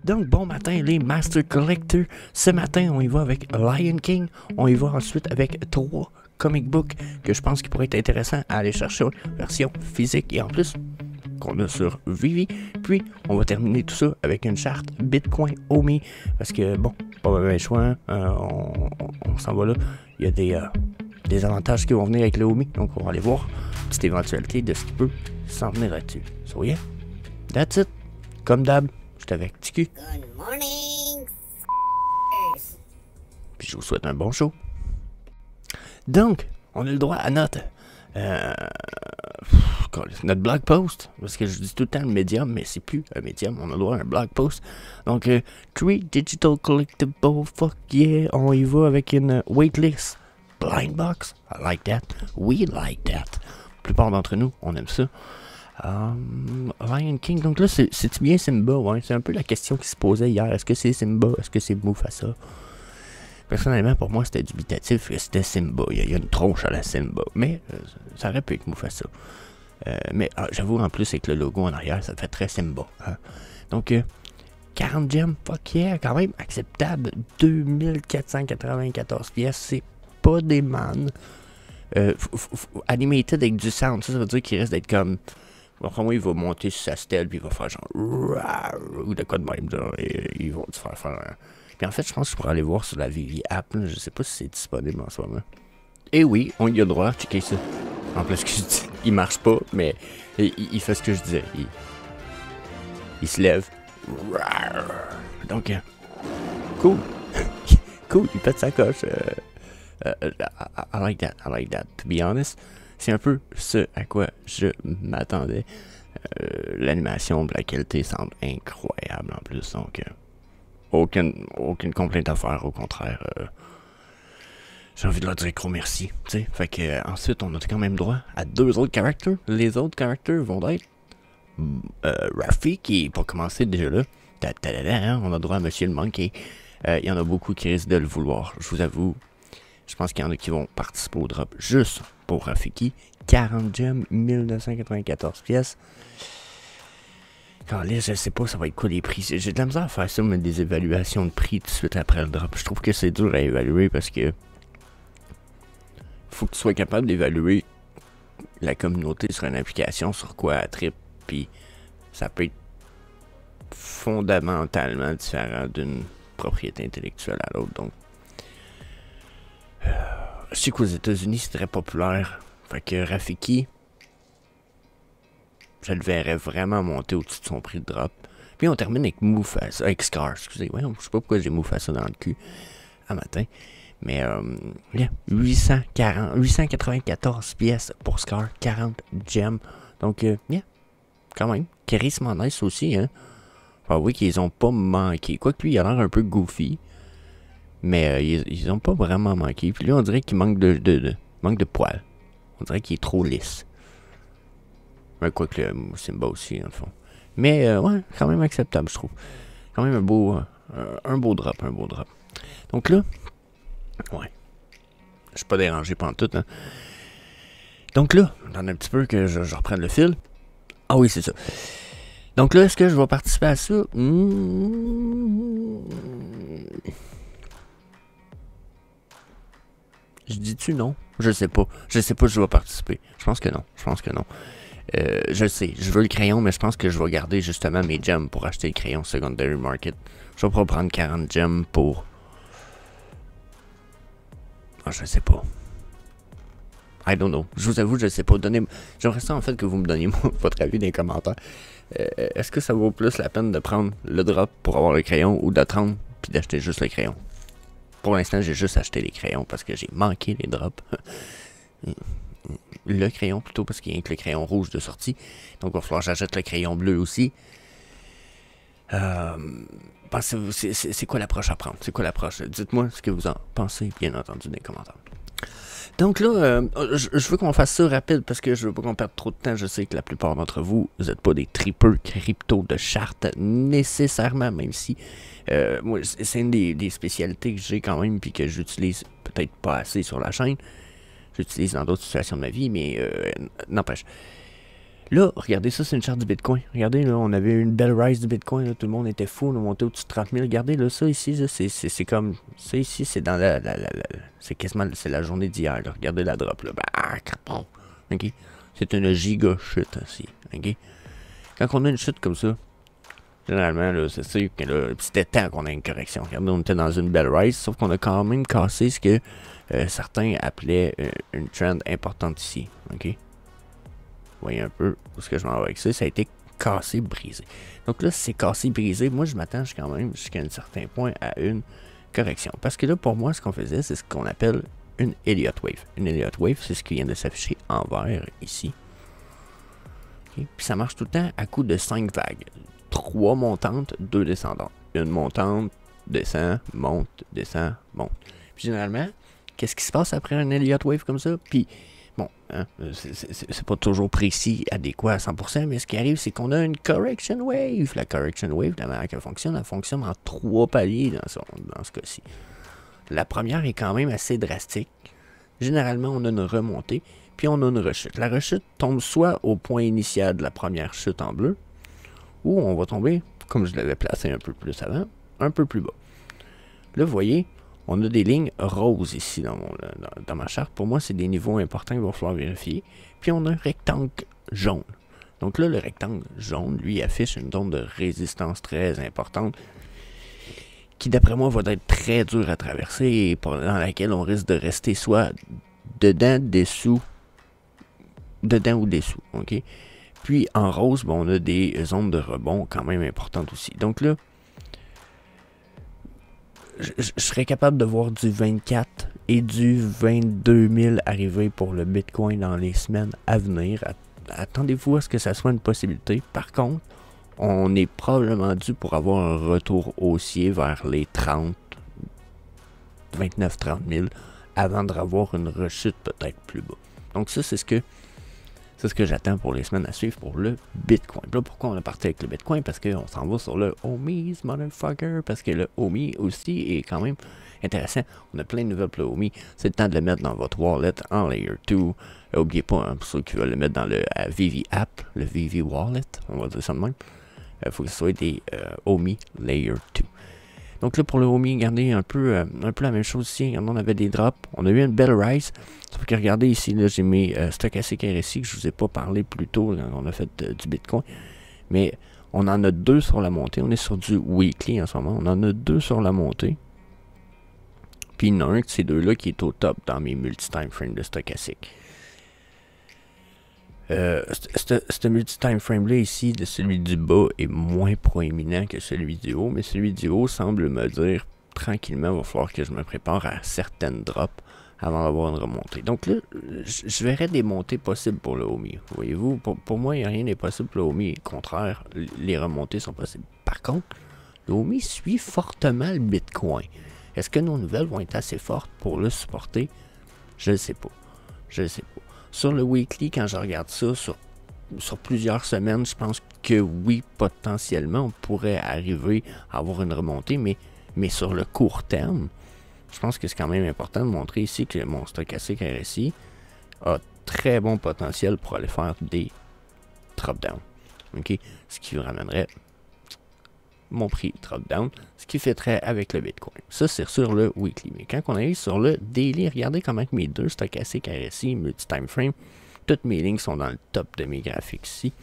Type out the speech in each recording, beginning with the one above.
Donc, bon matin les Master Collectors. Ce matin, on y va avec Lion King. On y va ensuite avec 3 comic books que je pense qu'il pourrait être intéressant à aller chercher en version physique et en plus qu'on a sur Vivi. Puis, on va terminer tout ça avec une charte Bitcoin Omi. Parce que, bon, pas vraiment choix, hein, on s'en va là. Il y a des avantages qui vont venir avec le Omi. Donc, on va aller voir une petite éventualité de ce qui peut s'en venir là-dessus. So, yeah, that's it. Comme d'hab, j'étais avec TQ. Good morning, Puis, je vous souhaite un bon show. Donc, on a le droit à notre blog post, parce que je dis tout le temps le médium, mais c'est plus un médium, on a le droit à un blog post. Donc, 3 Digital Collectible, fuck yeah, on y va avec une waitlist. Blind box, I like that, we like that. La plupart d'entre nous, on aime ça. Lion King, donc là, c'est bien Simba, ouais, c'est un peu la question qui se posait hier, est-ce que c'est Simba, est-ce que c'est Mufasa? Personnellement, pour moi, c'était dubitatif, c'était Simba. Il y a une tronche à la Simba. Mais ça aurait pu être Mufasa. Mais j'avoue, en plus, avec le logo en arrière, ça fait très Simba. Hein. Donc, 40 gemmes, fuck yeah, quand même acceptable. 2494 pièces, c'est pas des man. Animated avec du sound, ça veut dire qu'il reste d'être comme... Enfin, moi, il va monter sur sa stèle, puis il va faire genre... Ou de quoi de même, genre, et ils vont te faire Puis en fait, je pense que je pourrais aller voir sur la Vivi app. Là. Je sais pas si c'est disponible en ce moment. Et oui, on y a droit. Checkez ça. En plus, que je dis, il marche pas, mais il fait ce que je disais. Il se lève. Donc, cool. Cool, il pète sa coche. I like that. I like that. To be honest, c'est un peu ce à quoi je m'attendais. L'animation, la qualité semble incroyable en plus. Donc, aucune complainte à faire, au contraire. J'ai envie de leur dire gros merci. T'sais. Fait que ensuite, on a quand même droit à 2 autres characters. Les autres characters vont être Rafiki, pour commencer déjà là. On a droit à Monsieur le Monkey. Il y en a beaucoup qui risquent de le vouloir. Je vous avoue, je pense qu'il y en a qui vont participer au drop juste pour Rafiki. 40 gemmes, 1994 pièces. Quand là, je sais pas ça va être quoi les prix. J'ai de la misère à faire ça, mais des évaluations de prix tout de suite après le drop. Je trouve que c'est dur à évaluer parce que faut que tu sois capable d'évaluer la communauté sur une application, sur quoi elle tripe, puis ça peut être fondamentalement différent d'une propriété intellectuelle à l'autre. Donc, je sais qu'aux États-Unis c'est très populaire. Fait que Rafiki, je le verrais vraiment monter au-dessus de son prix de drop. Puis on termine avec Mufasa, avec Scar, excusez. Ouais, je sais pas pourquoi j'ai Mufasa dans le cul à matin. Mais, yeah, 894 pièces pour Scar, 40 gemmes. Donc, yeah, quand même. Charisme nice aussi, hein. Enfin, oui, qu'ils ont pas manqué. Quoique lui, il a l'air un peu goofy. Mais ils ont pas vraiment manqué. Puis lui, on dirait qu'il manque manque de poils. On dirait qu'il est trop lisse. Mais quoique le Simba aussi, dans le fond. Mais, ouais, quand même acceptable, je trouve. Quand même un beau drop, Donc là, ouais. Je suis pas dérangé pantoute, hein. Donc là, dans un petit peu que je reprenne le fil. Ah oui, c'est ça. Donc là, est-ce que je vais participer à ça? Je dis-tu non? Je sais pas. Je sais pas si je vais participer. Je pense que non. Je sais, je veux le crayon, mais je pense que je vais garder justement mes gemmes pour acheter le crayon secondary market. Je vais pas prendre 40 gemmes pour... Ah, je sais pas. I don't know. Je vous avoue, je sais pas. J'aimerais ça en fait que vous me donniez votre avis dans les commentaires. Est-ce que ça vaut plus la peine de prendre le drop pour avoir le crayon ou d'attendre puis d'acheter juste le crayon? Pour l'instant, j'ai juste acheté les crayons parce que j'ai manqué les drops. Le crayon plutôt parce qu'il y a que le crayon rouge de sortie. Donc il va falloir que j'achète le crayon bleu aussi. C'est quoi l'approche à prendre? C'est quoi l'approche? Dites-moi ce que vous en pensez, bien entendu, dans les commentaires. Donc là, je veux qu'on fasse ça rapide parce que je veux pas qu'on perde trop de temps. Je sais que la plupart d'entre vous, vous n'êtes pas des tripeux crypto de charte nécessairement, même si moi, c'est une des spécialités que j'ai quand même puis que j'utilise peut-être pas assez sur la chaîne. J'utilise dans d'autres situations de ma vie, mais n'empêche. Là, regardez ça, c'est une charte du Bitcoin. Regardez, là, on avait une belle rise du Bitcoin, là, tout le monde était fou, on a monté au-dessus de 30 000. Regardez, là, ça ici, c'est comme... Ça ici, c'est dans c'est quasiment... C'est la journée d'hier, là. Regardez la drop, là. Bah, OK? C'est une giga chute, aussi. OK? Quand on a une chute comme ça, généralement, là, c'est sûr que là, c'était temps qu'on ait une correction. Regardez, on était dans une belle rise, sauf qu'on a quand même cassé ce que certains appelaient une trend importante ici. OK? Vous voyez un peu où ce que je m'en vais avec ça. Ça a été cassé, brisé. Donc là, c'est cassé, brisé. Moi, je m'attends quand même jusqu'à un certain point à une correction. Parce que là, pour moi, ce qu'on faisait, c'est ce qu'on appelle une Elliott Wave. Une Elliott Wave, c'est ce qui vient de s'afficher en vert ici. Okay? Puis ça marche tout le temps à coup de 5 vagues. 3 montantes, 2 descendantes. Une montante, descend, monte, descend, monte. Puis généralement, qu'est-ce qui se passe après un Elliott Wave comme ça? Puis bon, hein, c'est pas toujours précis, adéquat à 100%, mais ce qui arrive, c'est qu'on a une correction wave. La correction wave, la manière qu'elle fonctionne, elle fonctionne en 3 paliers dans ce cas-ci. La première est quand même assez drastique. Généralement, on a une remontée, puis on a une rechute. La rechute tombe soit au point initial de la première chute en bleu, ou on va tomber, comme je l'avais placé un peu plus avant, un peu plus bas. Là, vous voyez, on a des lignes roses ici dans ma charte. Pour moi, c'est des niveaux importants qu'il va falloir vérifier. Puis on a un rectangle jaune. Donc là, le rectangle jaune, lui, affiche une zone de résistance très importante qui, d'après moi, va être très dure à traverser et dans laquelle on risque de rester soit dedans, dessous, dedans ou dessous. OK? Puis en rose, bon, on a des zones de rebond quand même importantes aussi. Donc là, je serais capable de voir du 24 et du 22 000 arriver pour le Bitcoin dans les semaines à venir. Attendez-vous à ce que ça soit une possibilité. Par contre, on est probablement dû pour avoir un retour haussier vers les 29-30 000 avant de revoir une rechute peut-être plus bas. Donc ça, c'est ce que j'attends pour les semaines à suivre pour le Bitcoin. Là, pourquoi on a parti avec le Bitcoin? Parce qu'on s'en va sur le OMI's, motherfucker. Parce que le OMI aussi est quand même intéressant. On a plein de nouvelles pour le OMI. C'est le temps de le mettre dans votre wallet en Layer 2. N'oubliez pas, hein, pour ceux qui veulent le mettre dans le VV App, le VV Wallet, on va dire ça de même. Il faut que ce soit des OMI Layer 2. Donc là, pour le OMI, regardez un peu la même chose ici. On avait des drops. On a eu une belle rise. Sauf que regardez ici, là, j'ai mes stochastiques RSI que je ne vous ai pas parlé plus tôt quand on a fait du Bitcoin. Mais on en a 2 sur la montée. On est sur du weekly en ce moment. On en a 2 sur la montée. Puis il y en a un de ces deux-là qui est au top dans mes multi-time frames de stochastique. Ce multi-time frame là ici, de celui du bas, est moins proéminent que celui du haut, mais celui du haut semble me dire tranquillement, il va falloir que je me prépare à certaines drops avant d'avoir une remontée. Donc là, je verrais des montées possibles pour le OMI. Voyez-vous, pour moi, il n'y a rien d'impossible pour le OMI. Au contraire, les remontées sont possibles. Par contre, le OMI suit fortement le Bitcoin. Est-ce que nos nouvelles vont être assez fortes pour le supporter? Je ne sais pas. Je ne sais pas. Sur le weekly, quand je regarde ça, sur plusieurs semaines, je pense que oui, potentiellement, on pourrait arriver à avoir une remontée, mais sur le court terme, je pense que c'est quand même important de montrer ici que mon stochastique RSI a très bon potentiel pour aller faire des drop-down. Okay? Ce qui ramènerait mon prix drop-down, ce qui fitterait avec le Bitcoin. Ça, c'est sur le weekly. Mais quand on arrive sur le daily, regardez comment mes deux stochastiques RSI, multi-time frame, toutes mes lignes sont dans le top de mes graphiques ici.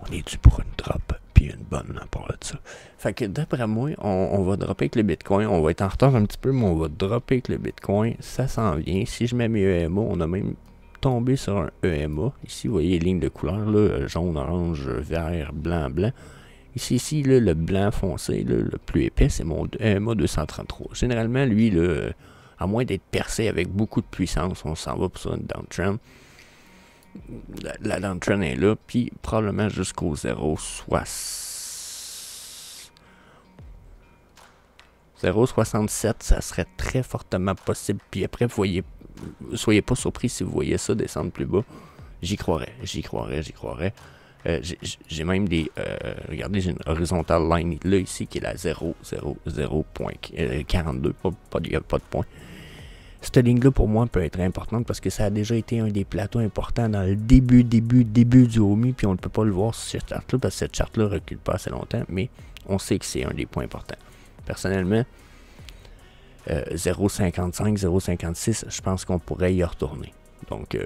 On est dû pour une drop, puis une bonne à part de ça. Fait que d'après moi, on va dropper avec le Bitcoin. On va être en retard un petit peu, mais on va dropper avec le Bitcoin. Ça s'en vient. Si je mets mes EMA, on a même tombé sur un EMA. Ici, vous voyez les lignes de couleur, là, jaune, orange, vert, blanc, blanc. Ici là, le blanc foncé, là, le plus épais, c'est mon EMA 233. Généralement, lui, là, à moins d'être percé avec beaucoup de puissance, on s'en va pour ça, une downtrend. La downtrend est là, puis probablement jusqu'au 0,67, ça serait très fortement possible. Puis après, soyez pas surpris si vous voyez ça descendre plus bas. J'y croirais. J'ai même des... regardez, j'ai une horizontal line là, ici, qui est la 0,0,0.42. Il n'y a pas de point. cette ligne-là, pour moi, peut être importante parce que ça a déjà été un des plateaux importants dans le début du Omi, puis on ne peut pas le voir sur cette charte-là parce que cette charte-là recule pas assez longtemps, mais on sait que c'est un des points importants. Personnellement, 0,55, 0,56, je pense qu'on pourrait y retourner. Donc,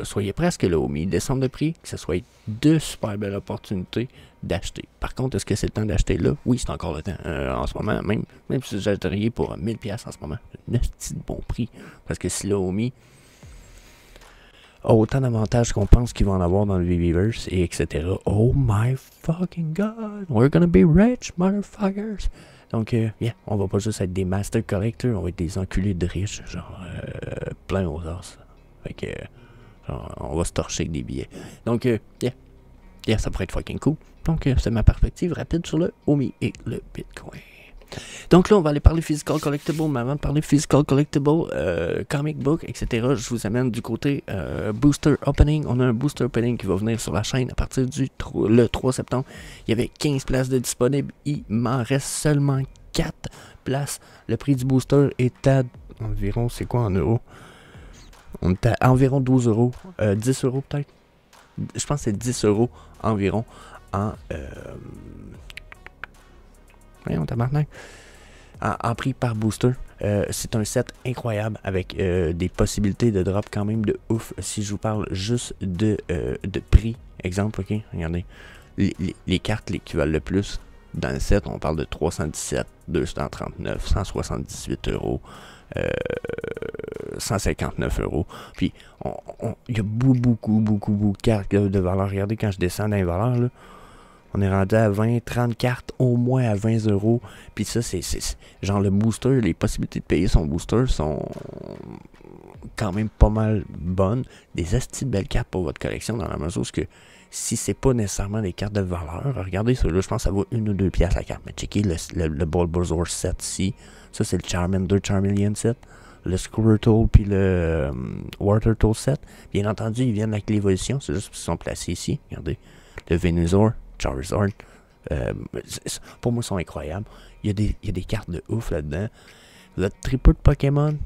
soyez prêts à ce que le Omi descende de prix, que ce soit de super belles opportunités d'acheter. Par contre, est-ce que c'est le temps d'acheter là? Oui, c'est encore le temps. En ce moment, même si vous achèteriez pour 1000$ en ce moment, un petit bon prix. Parce que si le Omi a autant d'avantages qu'on pense qu'il va en avoir dans le Viviverse, et etc. Oh my fucking god, we're gonna be rich, motherfuckers! Donc, yeah, on va pas juste être des master collectors, on va être des enculés de riches, genre, plein aux os. Fait que, genre, on va se torcher avec des billets. Donc, yeah, ça pourrait être fucking cool. Donc, c'est ma perspective rapide sur le Omi et le Bitcoin. Donc là, on va aller parler physical collectible, mais avant de parler physical collectible, comic book, etc., je vous amène du côté booster opening. On a un booster opening qui va venir sur la chaîne à partir du le 3 septembre. Il y avait 15 places de disponibles. Il m'en reste seulement 4 places. Le prix du booster est à environ, c'est quoi en euros? On est à environ 12 euros. 10 euros peut-être? Je pense que c'est 10 euros environ en... voyons, tabarnak. En prix par booster. C'est un set incroyable avec des possibilités de drop quand même de ouf. Si je vous parle juste de prix, exemple, ok, regardez. Les cartes qui valent le plus dans le set, on parle de 317, 239, 178 euros. 159 euros. Puis, il y a beaucoup de cartes de valeur. Regardez, quand je descends dans les valeurs, là, on est rendu à 20, 30 cartes, au moins à 20 euros. Puis ça, c'est genre le booster, les possibilités de payer son booster sont quand même pas mal bonnes. Des astis de belles cartes pour votre collection dans la mesure où que si c'est pas nécessairement des cartes de valeur, regardez celui-là, je pense que ça vaut 1 ou 2 piastres la carte. Mais checkez le Bulbasaur set ici. Ça, c'est le Charmander Charmeleon set. Le Squirtle puis le Wartortle set. Bien entendu, ils viennent avec l'évolution. C'est juste qu'ils sont placés ici. Regardez. Le Venusaur, Charizard. Pour moi, ils sont incroyables. Il y a des cartes de ouf là-dedans. Vous êtes triple de Pokémon.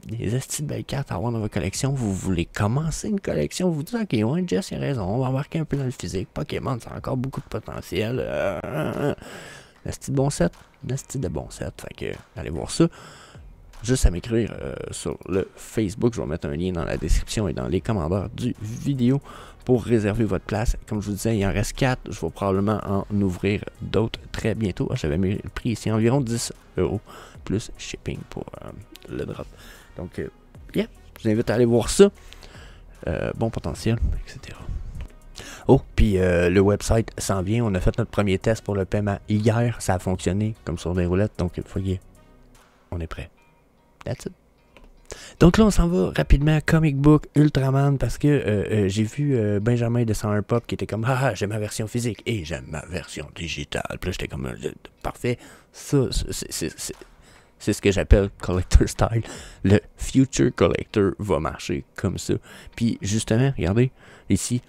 Des estis de belles cartes à avoir dans votre collection. Vous voulez commencer une collection. Vous dites, ok, ouais, Jess, il a raison. On va embarquer un peu dans le physique. Pokémon, c'est encore beaucoup de potentiel. Esti de bon set. Esti de bon set. Fait que, allez voir ça. Juste à m'écrire sur le Facebook. Je vais mettre un lien dans la description et dans les commentaires du vidéo pour réserver votre place. Comme je vous disais, il en reste 4. Je vais probablement en ouvrir d'autres très bientôt. J'avais mis le prix ici, environ 10 euros plus shipping pour le drop. Donc, yeah, je vous invite à aller voir ça. Bon potentiel, etc. Oh, puis le website s'en vient. On a fait notre premier test pour le paiement hier. Ça a fonctionné comme sur des roulettes. Donc, voyez, on est prêt. That's it. Donc là, on s'en va rapidement à Comic Book Ultraman parce que j'ai vu Benjamin de 101 Pop qui était comme « Ah, j'ai ma version physique et j'aime ma version digitale. » Puis là, j'étais comme « Parfait. » Ça, c'est ce que j'appelle Collector Style. Le Future Collector va marcher comme ça. Puis justement, regardez, ici,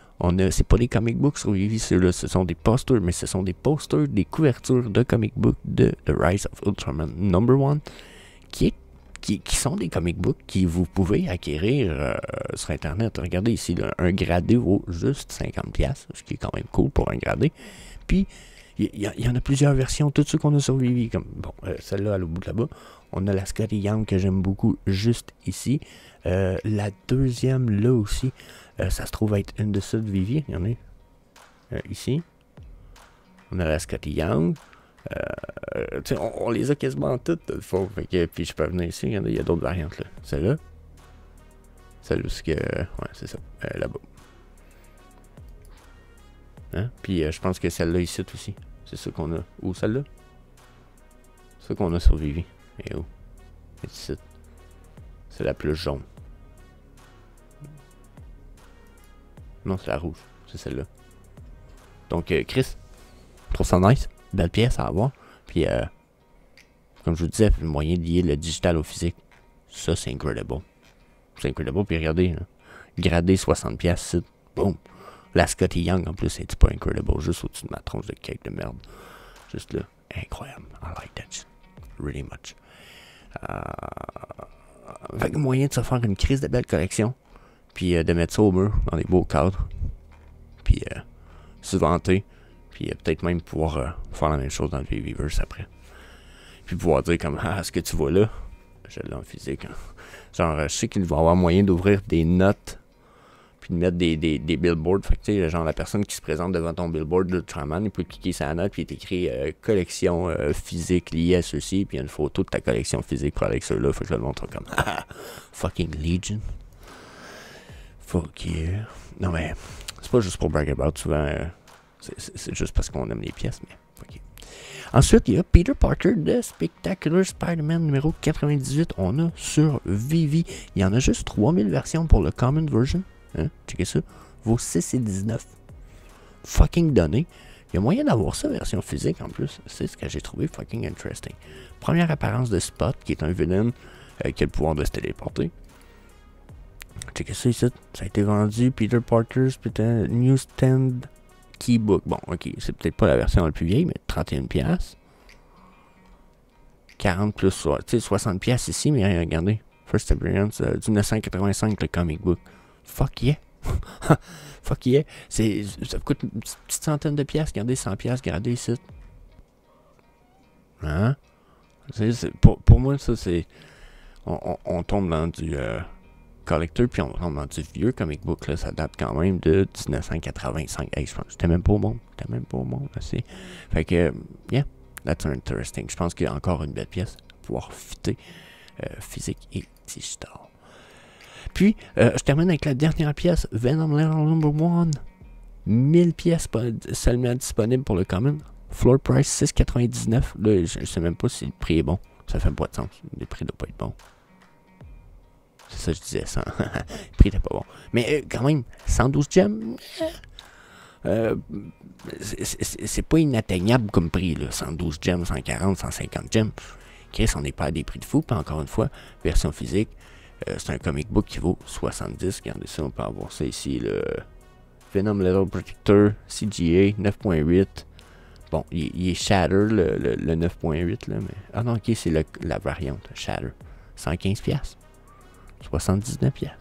c'est pas des comic books sur Vivi, ce sont des posters, mais ce sont des posters, des couvertures de comic books de The Rise of Ultraman #1 qui sont des comic books que vous pouvez acquérir sur Internet. Regardez ici, là, un gradé vaut juste 50$, ce qui est quand même cool pour un gradé. Puis, il y en a plusieurs versions, toutes ceux qu'on a sur Vivi, comme bon, celle-là, à l'autre bout là-bas. On a la Scotty Young que j'aime beaucoup juste ici. La deuxième, là aussi, ça se trouve être une de ceux de Vivi. Il y en a ici. On a la Scotty Young. On les a quasiment toutes. Puis je peux venir ici. Il y a d'autres variantes là. Celle-là. Celle-là, c'est que. Ouais, c'est ça. Là-bas. Hein? Puis je pense que celle-là ici aussi. C'est ça qu'on a. Où celle-là? C'est ça qu'on a sur Vivi. Et où? Ici. C'est la plus jaune. Non, c'est la rouge. C'est celle-là. Donc, Chris, je trouve ça nice. Belle pièce à avoir. Puis, comme je vous disais, le moyen de lier le digital au physique, ça, c'est incredible. C'est incredible. Puis, regardez, là, gradé 60$, boum. La Scotty Young, en plus, c'est pas incredible. Juste au-dessus de ma tronche de cake de merde. Juste là, incroyable. I like that shit. Really much. Fait que moyen de se faire une crise de belle collection, puis de mettre ça au mur, dans des beaux cadres, puis se vanter, puis peut-être même pouvoir faire la même chose dans le Weverse après. Puis pouvoir dire comme, ah, ce que tu vois là, je l'ai en physique. Hein. Genre, je sais qu'il va y avoir moyen d'ouvrir des notes, puis de mettre des billboards. Fait que tu sais, genre la personne qui se présente devant ton billboard de Ultraman, il peut cliquer sur la note, puis il est écrit collection physique liée à ceci, puis il y a une photo de ta collection physique pour avec ceux-là. Fait que là, le monde sera comme, ah, fucking Legion. Fuck yeah. Non, mais c'est pas juste pour brag about, souvent, c'est juste parce qu'on aime les pièces, mais fuck yeah. Ensuite, il y a Peter Parker de Spectacular Spider-Man numéro 98. On a sur Vivi. Il y en a juste 3000 versions pour le Common Version. Hein? Checkez ça. Vaut 6,19. Fucking donné. Il y a moyen d'avoir ça version physique en plus. C'est ce que j'ai trouvé fucking interesting. Première apparence de Spot, qui est un villain qui a le pouvoir de se téléporter. Checkez ça ici. Ça a été vendu. Peter Parker's Newsstand Keybook. Bon, ok, c'est peut-être pas la version la plus vieille, mais 31$. 40 plus, tu sais, 60$ ici, mais regardez. First Appearance du 1985, le comic book. Fuck yeah. Fuck yeah. Ça coûte une petite centaine de pièces. Regardez, 100$, regardez ici. Hein? Pour moi, ça, c'est... On tombe dans du... collector, puis on tombe dans du vieux comic book, là, ça date quand même de 1985. Hey, je pense que c'était même pas au monde. Aussi. Fait que, yeah, that's interesting. Je pense qu'il y a encore une belle pièce à pouvoir fitter physique et digital. Puis, je termine avec la dernière pièce, Venom Letter Number 1. 1000 pièces seulement disponibles pour le common. Floor price 6,99. Là, je sais même pas si le prix est bon. Ça fait pas de sens. Le prix doit pas être bon. C'est ça que je disais, ça. Le prix n'était pas bon. Mais quand même, 112 gems, c'est pas inatteignable comme prix, là. 112 gems, 140, 150 gems. Chris, on n'est pas à des prix de fou. Puis encore une fois, version physique, c'est un comic book qui vaut 70. Regardez ça, on peut avoir ça ici, le Venom Letter Protector, CGA, 9.8. Bon, il est Shatter, le 9.8, là. Mais... Ah non, ok, c'est la variante, Shatter. 115$. 79$.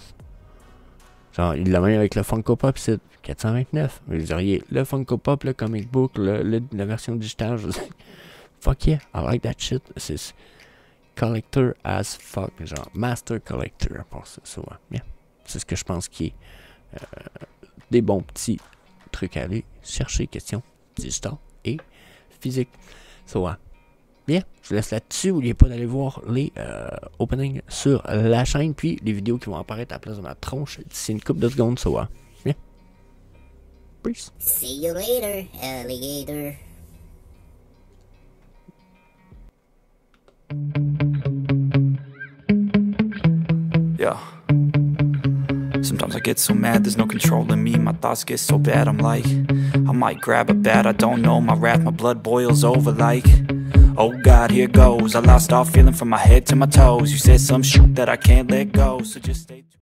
Genre, il l'a même avec le Funko Pop, c'est 429$. Vous diriez, le Funko Pop, le comic book, la version digitale, je sais. Fuck yeah, I like that shit. C'est collector as fuck, genre master collector, pour ça. So, yeah. C'est ce que je pense qui est des bons petits trucs à aller chercher, question digital et physique. So, bien, je vous laisse là-dessus. N'oubliez pas d'aller voir les openings sur la chaîne, puis les vidéos qui vont apparaître à la place de ma tronche d'ici une couple de secondes. So, bien. Peace. See you later, alligator. Yeah. Sometimes I get so mad, there's no controlling me. My thoughts get so bad, I'm like, I might grab a bat, I don't know. My wrath, my blood boils over like, oh God, here goes. I lost all feeling from my head to my toes. You said some shit that I can't let go, so just stay tuned.